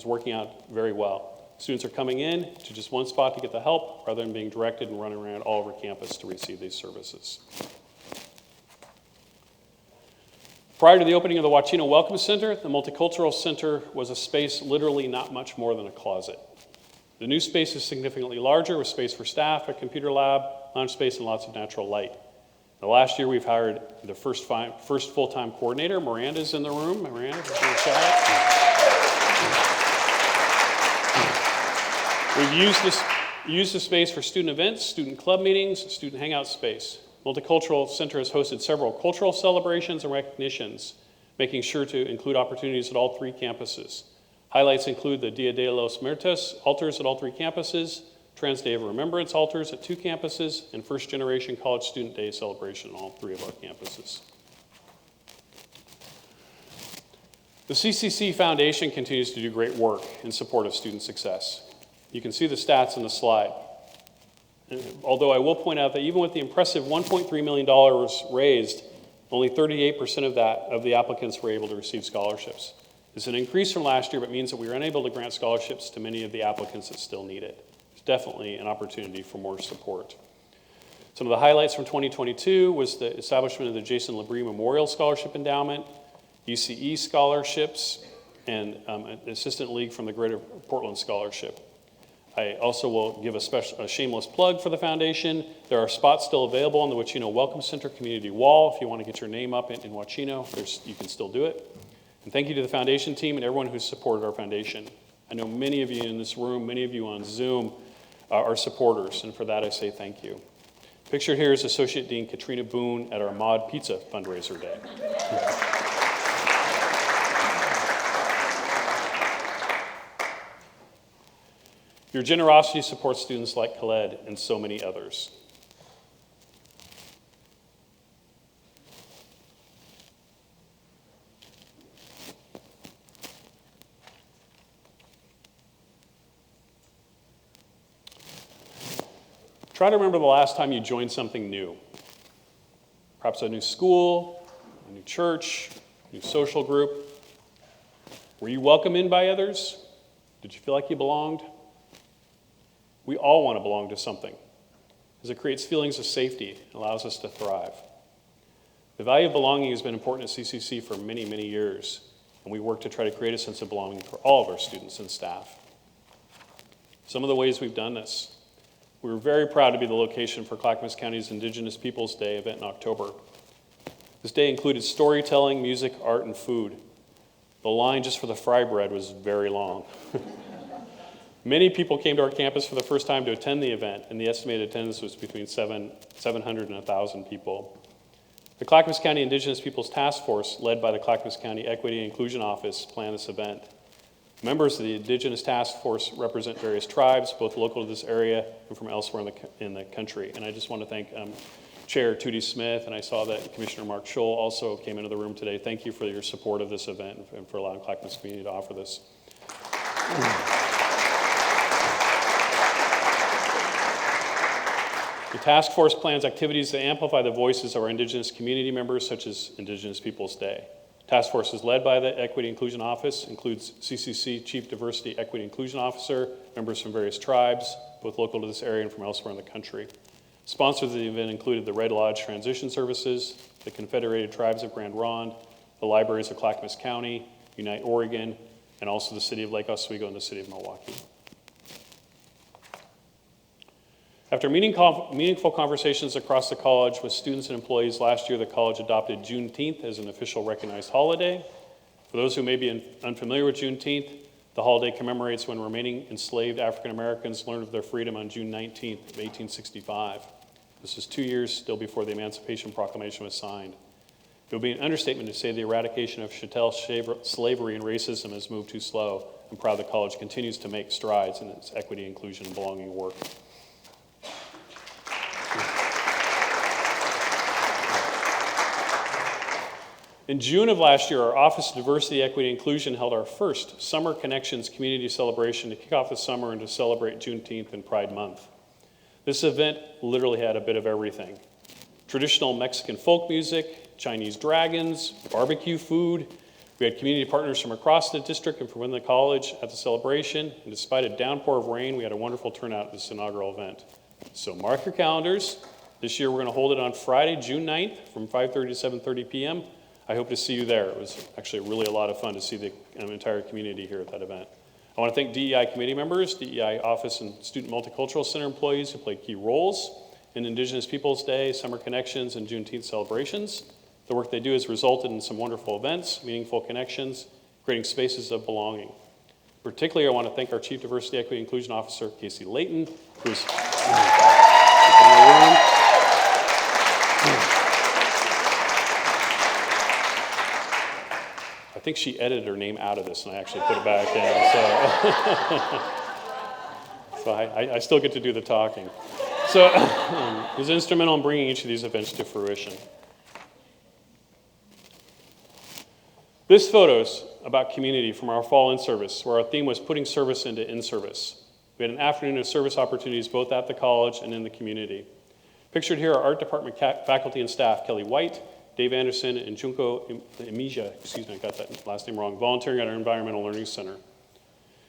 working out very well. Students are coming in to just one spot to get the help rather than being directed and running around all over campus to receive these services. Prior to the opening of the Wachino Welcome Center, the Multicultural Center was a space literally not much more than a closet. The new space is significantly larger with space for staff, a computer lab, lounge space, and lots of natural light. Now, last year, we've hired the first full-time coordinator. Miranda's in the room. Miranda, just want to shout out. We've used the space for student events, student club meetings, student hangout space. Multicultural Center has hosted several cultural celebrations and recognitions, making sure to include opportunities at all 3 campuses. Highlights include the Dia de los Muertos altars at all 3 campuses, Trans Day of Remembrance altars at 2 campuses, and First Generation College Student Day celebration at all 3 of our campuses. The CCC Foundation continues to do great work in support of student success. You can see the stats on the slide. Although I will point out that even with the impressive $1.3 million raised, only 38% of the applicants were able to receive scholarships. It's an increase from last year, but means that we were unable to grant scholarships to many of the applicants that still need it. It's definitely an opportunity for more support. Some of the highlights from 2022 was the establishment of the Jason Labrie Memorial Scholarship Endowment, UCE scholarships, and an assistant league from the Greater Portland Scholarship. I also will give a shameless plug for the foundation. There are spots still available on the Wachino Welcome Center community wall. If you want to get your name up in Wachino, you can still do it. And thank you to the foundation team and everyone who's supported our foundation. I know many of you in this room, many of you on Zoom, our supporters, and for that I say thank you. Pictured here is Associate Dean Katrina Boone at our Mod Pizza fundraiser day. Your generosity supports students like Khaled and so many others. Try to remember the last time you joined something new. Perhaps a new school, a new church, a new social group. Were you welcomed in by others? Did you feel like you belonged? We all want to belong to something, as it creates feelings of safety and allows us to thrive. The value of belonging has been important at CCC for many, many years, and we work to try to create a sense of belonging for all of our students and staff. Some of the ways we've done this: we were very proud to be the location for Clackamas County's Indigenous Peoples Day event in October. This day included storytelling, music, art, and food. The line just for the fry bread was very long. Many people came to our campus for the first time to attend the event, and the estimated attendance was between 700 and 1,000 people. The Clackamas County Indigenous Peoples Task Force, led by the Clackamas County Equity and Inclusion Office, planned this event. Members of the Indigenous Task Force represent various tribes, both local to this area and from elsewhere in the country. And I just want to thank Chair Tootie Smith, and I saw that Commissioner Mark Scholl also came into the room today. Thank you for your support of this event and for allowing Clackamas community to offer this. The task force plans activities that amplify the voices of our Indigenous community members, such as Indigenous Peoples Day. Task force is led by the Equity Inclusion Office, includes CCC Chief Diversity Equity Inclusion Officer, members from various tribes, both local to this area and from elsewhere in the country. Sponsors of the event included the Red Lodge Transition Services, the Confederated Tribes of Grand Ronde, the Libraries of Clackamas County, Unite Oregon, and also the City of Lake Oswego and the City of Milwaukee. After meaningful conversations across the college with students and employees last year, the college adopted Juneteenth as an official recognized holiday. For those who may be unfamiliar with Juneteenth, the holiday commemorates when remaining enslaved African Americans learned of their freedom on June 19th of 1865. This is 2 years still before the Emancipation Proclamation was signed. It would be an understatement to say the eradication of chattel slavery and racism has moved too slow. I'm proud the college continues to make strides in its equity, inclusion, and belonging work. In June of last year, our Office of Diversity, Equity, and Inclusion held our first Summer Connections community celebration to kick off the summer and to celebrate Juneteenth and Pride Month. This event literally had a bit of everything: traditional Mexican folk music, Chinese dragons, barbecue food. We had community partners from across the district and from within the college at the celebration, and despite a downpour of rain, we had a wonderful turnout at this inaugural event. So mark your calendars. This year we're going to hold it on Friday, June 9th from 5:30 to 7:30 p.m. I hope to see you there. It was actually really a lot of fun to see the entire community here at that event. I want to thank DEI committee members, DEI Office and Student Multicultural Center employees who played key roles in Indigenous Peoples Day, Summer Connections, and Juneteenth celebrations. The work they do has resulted in some wonderful events, meaningful connections, creating spaces of belonging. Particularly, I want to thank our Chief Diversity, Equity, and Inclusion Officer, Casey Layton, who's in the room. I think she edited her name out of this, and I actually put it back in. So I still get to do the talking. So he's instrumental in bringing each of these events to fruition. This photo's about community from our fall in-service, where our theme was putting service into in-service. We had an afternoon of service opportunities both at the college and in the community. Pictured here are art department faculty and staff, Kelly White, Dave Anderson, and Junko Emija, I got that last name wrong, volunteering at our Environmental Learning Center.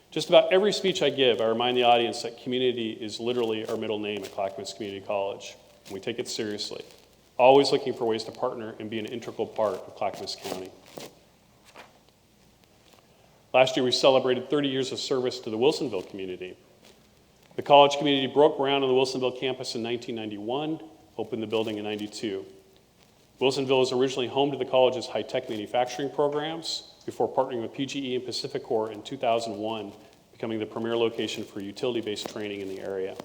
Just about every speech I give, I remind the audience that community is literally our middle name at Clackamas Community College, and we take it seriously, always looking for ways to partner and be an integral part of Clackamas County. Last year, we celebrated 30 years of service to the Wilsonville community. The college community broke ground on the Wilsonville campus in 1991, opened the building in 92. Wilsonville was originally home to the college's high-tech manufacturing programs before partnering with PGE and Pacific Corps in 2001, becoming the premier location for utility-based training in the area.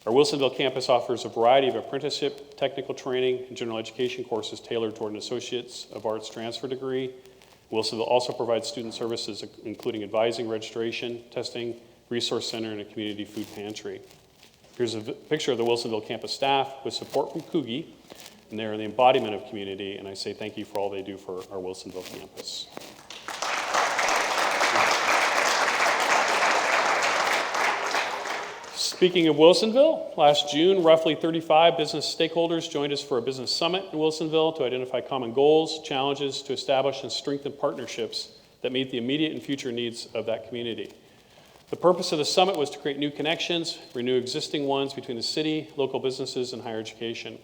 Our Wilsonville campus offers a variety of apprenticeship, technical training, and general education courses tailored toward an Associates of Arts transfer degree. Wilsonville also provides student services including advising, registration, testing, resource center, and a community food pantry. Here's a picture of the Wilsonville campus staff with support from Coogee, and they're the embodiment of community, and I say thank you for all they do for our Wilsonville campus. Speaking of Wilsonville, last June, roughly 35 business stakeholders joined us for a business summit in Wilsonville to identify common goals, challenges, to establish and strengthen partnerships that meet the immediate and future needs of that community. The purpose of the summit was to create new connections, renew existing ones between the city, local businesses, and higher education.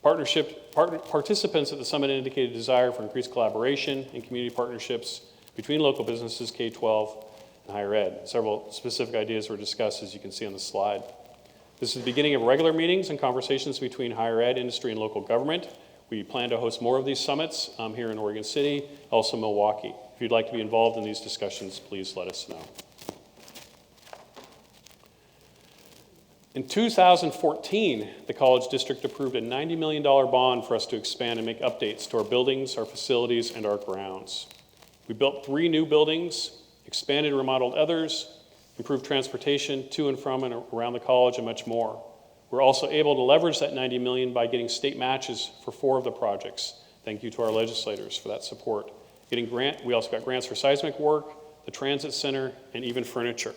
Participants at the summit indicated a desire for increased collaboration and community partnerships between local businesses, K-12, and higher ed. Several specific ideas were discussed, as you can see on the slide. This is the beginning of regular meetings and conversations between higher ed, industry, and local government. We plan to host more of these summits here in Oregon City, also Milwaukee. If you'd like to be involved in these discussions, please let us know. In 2014, the college district approved a $90 million bond for us to expand and make updates to our buildings, our facilities, and our grounds. We built 3 new buildings, expanded and remodeled others, improved transportation to and from and around the college, and much more. We're also able to leverage that $90 million by getting state matches for 4 of the projects. Thank you to our legislators for that support. We also got grants for seismic work, the transit center, and even furniture.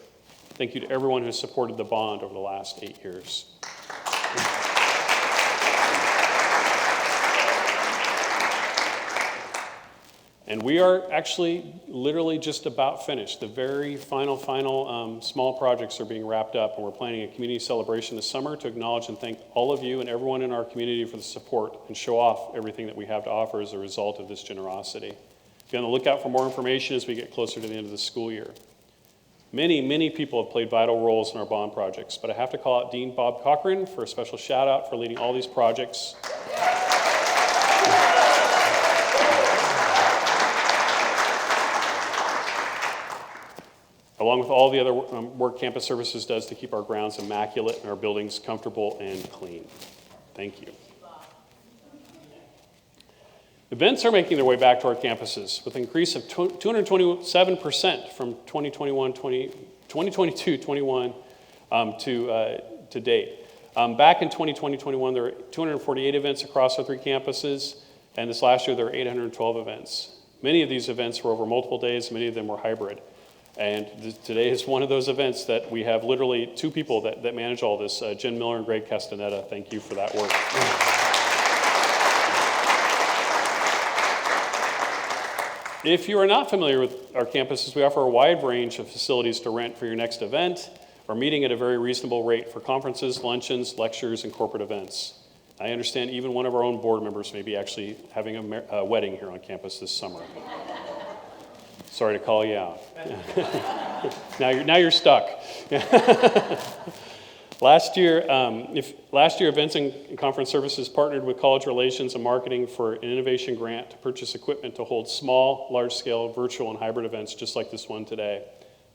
Thank you to everyone who has supported the bond over the last 8 years. And we are actually literally just about finished. The very final small projects are being wrapped up, and we're planning a community celebration this summer to acknowledge and thank all of you and everyone in our community for the support and show off everything that we have to offer as a result of this generosity. Be on the lookout for more information as we get closer to the end of the school year. Many people have played vital roles in our bond projects, but I have to call out Dean Bob Cochran for a special shout out for leading all these projects. Along with all the other work Campus Services does to keep our grounds immaculate and our buildings comfortable and clean. Thank you. Events are making their way back to our campuses with an increase of 227% from 2022-21 to date. Back in 2020-21, there were 248 events across our 3 campuses, and this last year there were 812 events. Many of these events were over multiple days, many of them were hybrid. And today is one of those events that we have literally 2 people that manage all this, Jen Miller and Greg Castaneda. Thank you for that work. If you are not familiar with our campuses, we offer a wide range of facilities to rent for your next event or meeting at a very reasonable rate for conferences, luncheons, lectures, and corporate events. I understand even one of our own board members may be actually having a wedding here on campus this summer. Sorry to call you out. Now you're stuck. Last year, Events and Conference Services partnered with College Relations and Marketing for an innovation grant to purchase equipment to hold small, large-scale, virtual, and hybrid events just like this one today.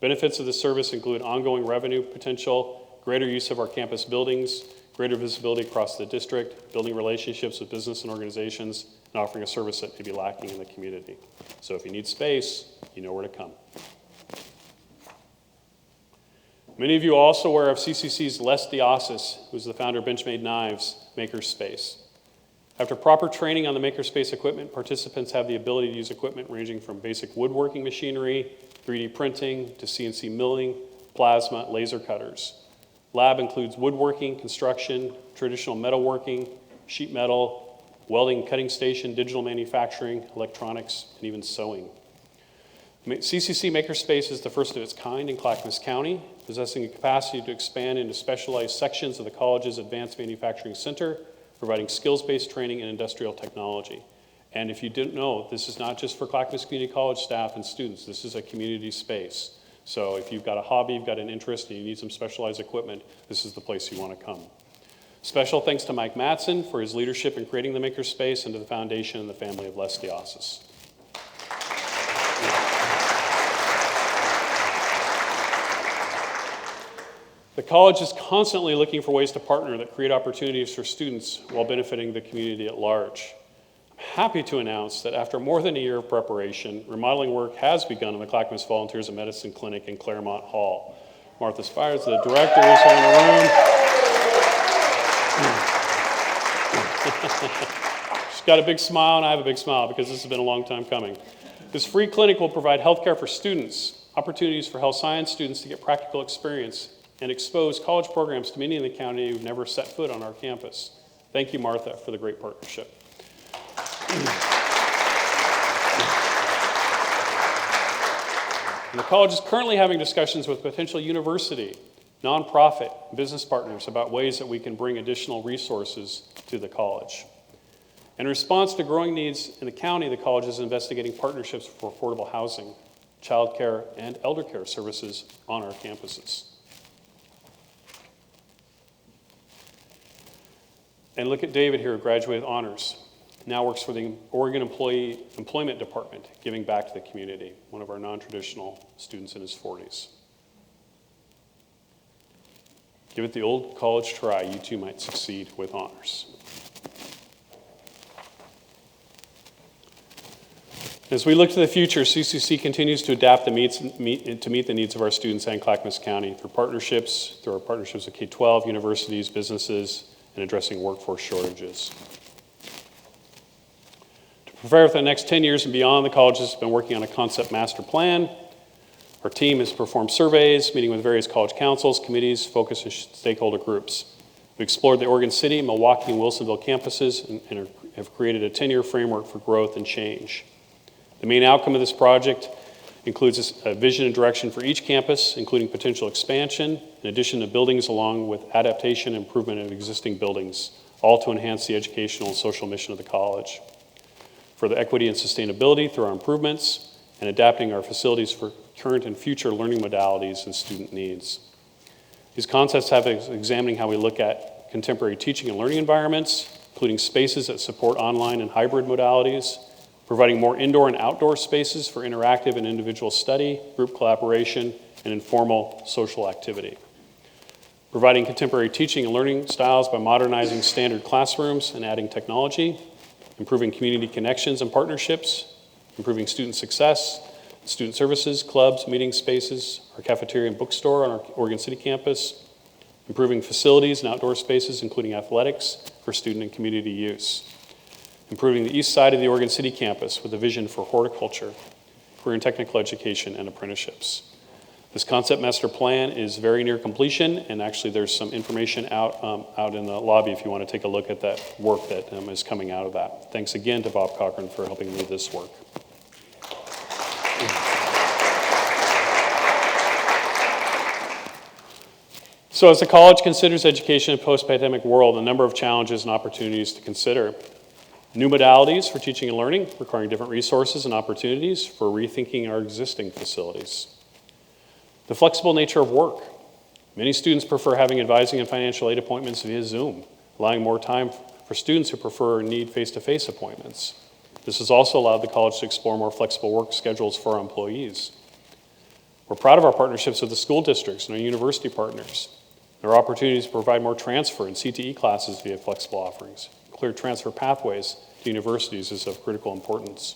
Benefits of this service include ongoing revenue potential, greater use of our campus buildings, greater visibility across the district, building relationships with business and organizations, and offering a service that may be lacking in the community. So if you need space, you know where to come. Many of you are also aware of CCC's Les Diasis, who's the founder of Benchmade Knives Makerspace. After proper training on the Makerspace equipment, participants have the ability to use equipment ranging from basic woodworking machinery, 3D printing, to CNC milling, plasma, laser cutters. Lab includes woodworking, construction, traditional metalworking, sheet metal, welding, cutting station, digital manufacturing, electronics, and even sewing. CCC Makerspace is the first of its kind in Clackamas County, possessing a capacity to expand into specialized sections of the college's Advanced Manufacturing Center, providing skills-based training in industrial technology. And if you didn't know, this is not just for Clackamas Community College staff and students. This is a community space. So if you've got a hobby, you've got an interest, and you need some specialized equipment, this is the place you want to come. Special thanks to Mike Mattson for his leadership in creating the Makerspace, and to the foundation and the family of Les Diasis. The college is constantly looking for ways to partner that create opportunities for students while benefiting the community at large. I'm happy to announce that after more than a year of preparation, remodeling work has begun in the Clackamas Volunteers of Medicine Clinic in Claremont Hall. Martha Spires, the director, is in the room. She's got a big smile, and I have a big smile because this has been a long time coming. This free clinic will provide health care for students, opportunities for health science students to get practical experience, and expose college programs to many in the county who've never set foot on our campus. Thank you, Martha, for the great partnership. And the college is currently having discussions with potential university, nonprofit, business partners about ways that we can bring additional resources to the college. In response to growing needs in the county, the college is investigating partnerships for affordable housing, childcare, and elder care services on our campuses. And look at David here, who graduated with honors. Now works for the Oregon Employment Department, giving back to the community, one of our non-traditional students in his 40s. Give it the old college try, you too might succeed with honors. As we look to the future, CCC continues to adapt to meet the needs of our students and Clackamas County through our partnerships with K-12, universities, businesses, and addressing workforce shortages. To prepare for the next 10 years and beyond, the college has been working on a concept master plan. Our team has performed surveys, meeting with various college councils, committees, focus and stakeholder groups. We explored the Oregon City, Milwaukee, and Wilsonville campuses and have created a 10-year framework for growth and change. The main outcome of this project includes a vision and direction for each campus, including potential expansion, in addition to buildings along with adaptation and improvement of existing buildings, all to enhance the educational and social mission of the college. Further equity and sustainability through our improvements and adapting our facilities for current and future learning modalities and student needs. These concepts have examining how we look at contemporary teaching and learning environments, including spaces that support online and hybrid modalities, providing more indoor and outdoor spaces for interactive and individual study, group collaboration, and informal social activity. Providing contemporary teaching and learning styles by modernizing standard classrooms and adding technology, improving community connections and partnerships, improving student success, student services, clubs, meeting spaces, our cafeteria and bookstore on our Oregon City campus, improving facilities and outdoor spaces, including athletics for student and community use. Improving the east side of the Oregon City campus with a vision for horticulture, career and technical education, and apprenticeships. This concept master plan is very near completion, and actually there's some information out in the lobby if you want to take a look at that work that is coming out of that. Thanks again to Bob Cochran for helping lead this work. So as the college considers education in a post-pandemic world, a number of challenges and opportunities to consider. New modalities for teaching and learning, requiring different resources and opportunities for rethinking our existing facilities. The flexible nature of work. Many students prefer having advising and financial aid appointments via Zoom, allowing more time for students who prefer or need face-to-face appointments. This has also allowed the college to explore more flexible work schedules for our employees. We're proud of our partnerships with the school districts and our university partners. There are opportunities to provide more transfer and CTE classes via flexible offerings. Clear transfer pathways to universities is of critical importance.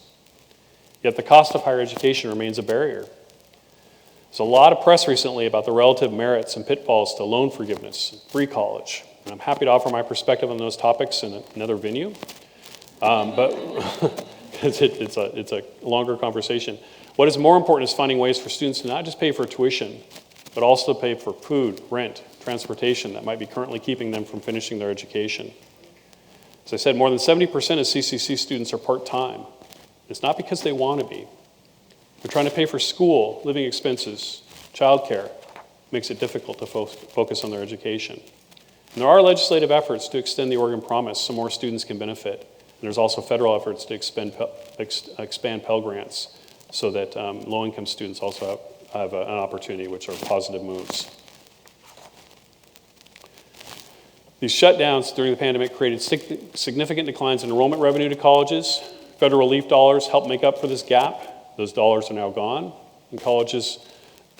Yet the cost of higher education remains a barrier. There's a lot of press recently about the relative merits and pitfalls to loan forgiveness, free college. And I'm happy to offer my perspective on those topics in another venue, but it's a longer conversation. What is more important is finding ways for students to not just pay for tuition, but also pay for food, rent, transportation that might be currently keeping them from finishing their education. As I said, more than 70% of CCC students are part-time. It's not because they want to be. They're trying to pay for school, living expenses, childcare. Makes it difficult to focus on their education. And there are legislative efforts to extend the Oregon Promise so more students can benefit. And there's also federal efforts to expand Pell Grants so that low-income students also have an opportunity, which are positive moves. These shutdowns during the pandemic created significant declines in enrollment revenue to colleges. Federal relief dollars helped make up for this gap. Those dollars are now gone, and colleges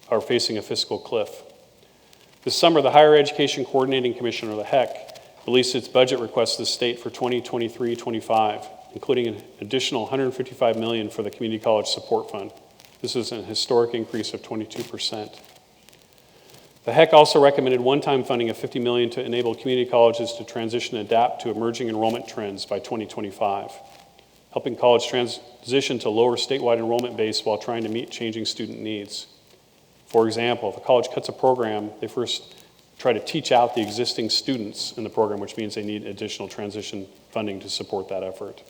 are facing a fiscal cliff. This summer, the Higher Education Coordinating Commission, or the HEC, released its budget request to the state for 2023-25, including an additional $155 million for the Community College Support Fund. This is an historic increase of 22%. The HEC also recommended one-time funding of $50 million to enable community colleges to transition and adapt to emerging enrollment trends by 2025, helping college transition to lower statewide enrollment base while trying to meet changing student needs. For example, if a college cuts a program, they first try to teach out the existing students in the program, which means they need additional transition funding to support that effort.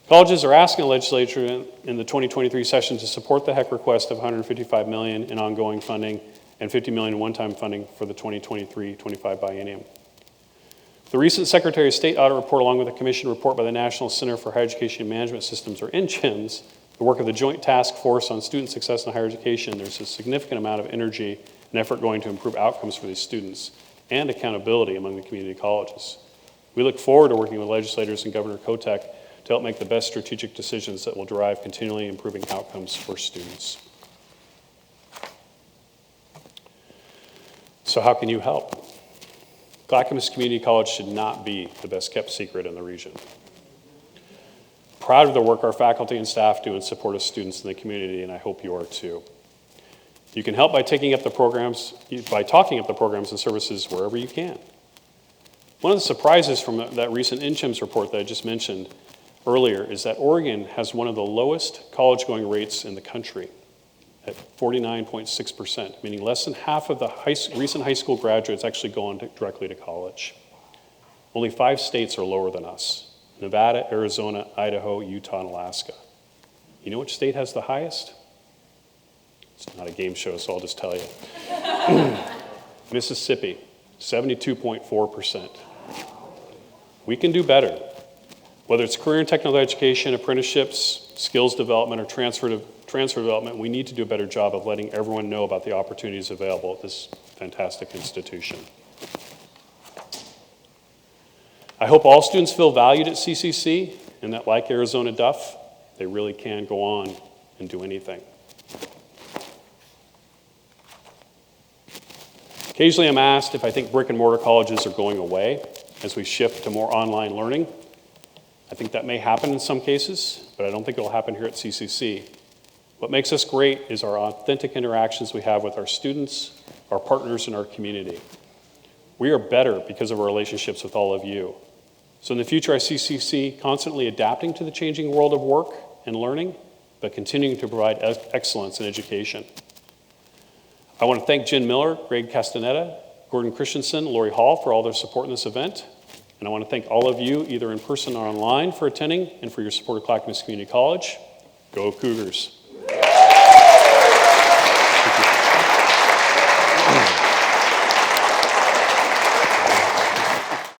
Colleges are asking the legislature in the 2023 session to support the HEC request of $155 million in ongoing funding and $50 million in one-time funding for the 2023-25 biennium. The recent Secretary of State audit report, along with a commission report by the National Center for Higher Education Management Systems, or NCHMS, the work of the Joint Task Force on Student Success in Higher Education, there's a significant amount of energy and effort going to improve outcomes for these students and accountability among the community colleges. We look forward to working with legislators and Governor Kotek to help make the best strategic decisions that will drive continually improving outcomes for students. So how can you help? Clackamas Community College should not be the best kept secret in the region. Proud of the work our faculty and staff do in support of students in the community, and I hope you are too. You can help by talking up the programs and services wherever you can. One of the surprises from that recent NCHMS report that I just mentioned earlier is that Oregon has one of the lowest college-going rates in the country at 49.6%, meaning less than half of the recent high school graduates actually go on directly to college. Only 5 states are lower than us: Nevada, Arizona, Idaho, Utah, and Alaska. You know which state has the highest? It's not a game show, so I'll just tell you. Mississippi, 72.4%. We can do better. Whether it's career and technical education, apprenticeships, skills development, or transfer development, we need to do a better job of letting everyone know about the opportunities available at this fantastic institution. I hope all students feel valued at CCC and that, like Arizona Duff, they really can go on and do anything. Occasionally I'm asked if I think brick and mortar colleges are going away as we shift to more online learning. I think that may happen in some cases, but I don't think it will happen here at CCC. What makes us great is our authentic interactions we have with our students, our partners, and our community. We are better because of our relationships with all of you. So in the future, I see CCC constantly adapting to the changing world of work and learning, but continuing to provide excellence in education. I want to thank Jen Miller, Greg Castaneda, Gordon Christensen, Lori Hall for all their support in this event. And I want to thank all of you, either in person or online, for attending and for your support of Clackamas Community College. Go Cougars.